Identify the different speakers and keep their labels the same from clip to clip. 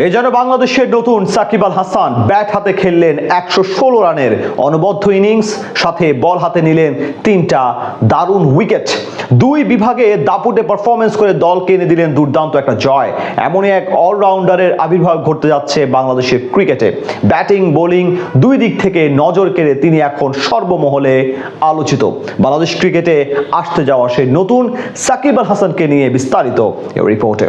Speaker 1: এ যেন বাংলাদেশের নতুন সাকিব আল হাসান। ব্যাট হাতে খেললেন ১১৬ রানের অনবদ্য ইনিংস, সাথে বল হাতে নিলেন ৩টা দারুণ উইকেট। দুই বিভাগে দাপুটে পারফরমেন্স করে দলকে এনে দিলেন দুর্দান্ত একটা জয়। এমনই এক অলরাউন্ডারের আবির্ভাব ঘটতে যাচ্ছে বাংলাদেশের ক্রিকেটে। ব্যাটিং বোলিং দুই দিক থেকে নজর কেড়ে তিনি এখন সর্বমহলে আলোচিত। বাংলাদেশ ক্রিকেটে আসতে যাওয়া সেই নতুন সাকিব আল হাসানকে নিয়ে বিস্তারিত রিপোর্টে।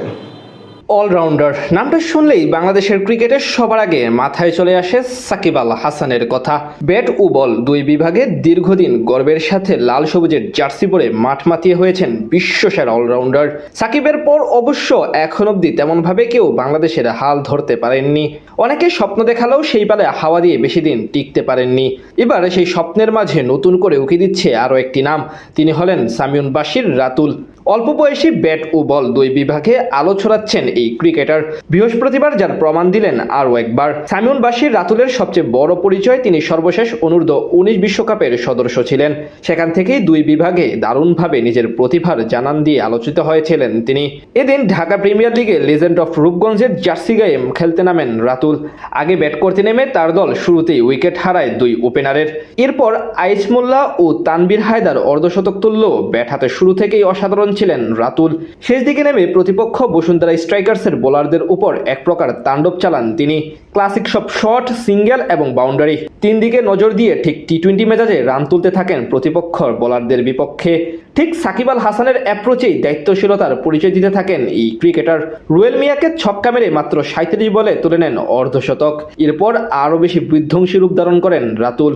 Speaker 2: অলরাউন্ডার নামটা শুনলেই বাংলাদেশের ক্রিকেটের সবার আগে মাথায় চলে আসে সাকিব আল হাসানের কথা। ব্যাট ও বল দুই বিভাগে দীর্ঘদিন গর্বের সাথে লাল সবুজের জার্সি পরে মাঠ মাতিয়ে হয়েছেন বিশ্বসেরা অলরাউন্ডার। সাকিবের পর অবশ্য এখন অবধি তেমনভাবে কেউ বাংলাদেশের হাল ধরতে পারেননি। অনেকে স্বপ্ন দেখালেও সেই পালে হাওয়া দিয়ে বেশি দিন টিকতে পারেননি। এবার সেই স্বপ্নের মাঝে নতুন করে উকি দিচ্ছে আরও একটি নাম। তিনি হলেন সামিউন বাশির রাতুল। অল্প বয়সী ব্যাট ও বল দুই বিভাগে আলো ছড়াচ্ছেন এই ক্রিকেটার। বৃহস্পতিবার যার প্রমাণ দিলেন আরও একবার। সামিউন বাশির রাতুলের সবচেয়ে বড় পরিচয় তিনি সর্বশেষ অনূর্ধ্ব-19 বিশ্বকাপের সদস্য ছিলেন। সেখান থেকেই দুই বিভাগে দারুণভাবে নিজের প্রতিভার জানান দিয়ে আলোচিত হয়েছিলেন তিনি। এদিন ঢাকা প্রিমিয়ার লিগে লেজেন্ড অফ রূপগঞ্জের জার্সি গায়ে খেলতে নামেন রাতুল। আগে ব্যাট করতে নেমে তার দল শুরুতেই উইকেট হারায় দুই ওপেনারের। এরপর আইচ মোল্লা ও তানবীর হায়দার অর্ধশতক তুললেও ব্যাট হাতে শুরু থেকেই অসাধারণ ছিলেন রাতুল। শেষ দিকে নেমে প্রতিপক্ষ বসুন্ধরা স্ট্রাইকার্সের বোলারদের উপর এক প্রকার তাণ্ডব চালান তিনি। ক্লাসিক সব শট, সিঙ্গেল এবং বাউন্ডারি তিন দিকে নজর দিয়ে ঠিক টি-20 মেজাজে রান তুলতে থাকেন প্রতিপক্ষর বোলারদের বিপক্ষে। ঠিক সাকিব আল হাসানের অ্যাপ্রোচেই দায়িত্বশীলতার পরিচয় দিতে থাকেন এই ক্রিকেটার। রুয়েল মিয়াকে ছক্কা মেরে মাত্র ৩৭ বলে তুলে নেন অর্ধশতক। এরপর আরও বেশি বিধ্বংসী রূপ ধারণ করেন রাতুল।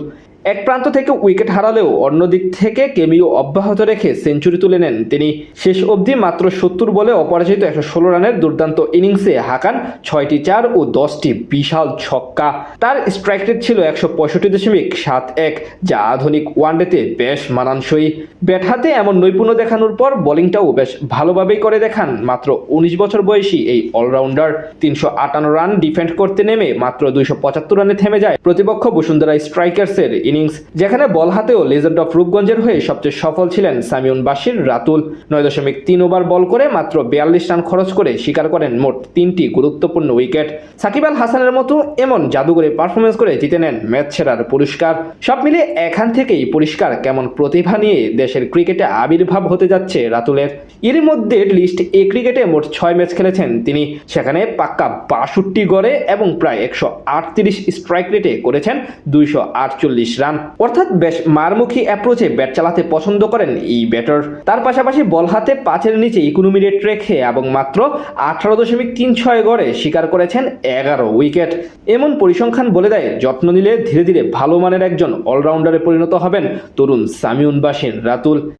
Speaker 2: এক প্রান্ত থেকে উইকেট হারালেও অন্য দিক থেকে কেমিও অব্যাহত রেখে সেঞ্চুরি তুলে নেন তিনি। শেষ অবধি মাত্র ৭০ বলে অপরাজিত ১১৬ রানের দুর্দান্ত ইনিংসে হাঁকান ৬টি ৪ ও ১০টি বিশাল ছক্কা। তার স্ট্রাইক রেট ছিল ১৬৫.৭১, যা আধুনিক ওয়ানডেতে বেশ মানানসই। ব্যাট হাতে এমন নৈপুণ্য দেখানোর পর বোলিংটাও বেশ ভালোভাবেই করে দেখান মাত্র ১৯ বছর বয়সী এই অলরাউন্ডার। ৩৫৮ রান ডিফেন্ড করতে নেমে মাত্র ২৭৫ রানে থেমে যায় প্রতিপক্ষ বসুন্ধরা স্ট্রাইকার্সের ইনিংস, যেখানে বল হাতেও লেজেন্ড অফ রূপগঞ্জের হয়ে সবচেয়ে সফল ছিলেন সামিউন বাশির রাতুল। ৯.৩ ওভার বল করে মাত্র ৪২ রান খরচ করে শিকার করেন মোট ৩টি গুরুত্বপূর্ণ উইকেট। সাকিব আল হাসানের মতো এমন জাদুঘরে পারফরমেন্স করে জিতে নেন ম্যাচ সেরার পুরস্কার। সব মিলিয়ে এখান থেকেই পরিষ্কার কেমন প্রতিভা নিয়ে দেশের ক্রিকেটে আবির্ভাব হতে যাচ্ছে রাতুলের। এর মধ্যে লিস্ট এ ক্রিকেটে মোট ৬ ম্যাচ খেলেছেন তিনি। সেখানে পাক্কা ৬২ গড়ে এবং প্রায় ১৩৮ স্ট্রাইক রেটে করেছেন ২৪৮ রান। অর্থাৎ বেশ মারমুখী অ্যাপ্রোচে ব্যাট চালাতে পছন্দ করেন এই ব্যাটার। তার পাশাপাশি বল হাতে ৫-এর নিচে ইকোনমি রেট রেখে এবং মাত্র ১৮.৩৬ গড়ে শিকার করেছেন ১১ উইকেট। এমন পরিসংখ্যান বলে দেয় যত্ন নিলে ধীরে ধীরে ভালো মানের একজন অলরাউন্ডারে পরিণত হবেন তরুণ সামিউন বাশির রাতুল।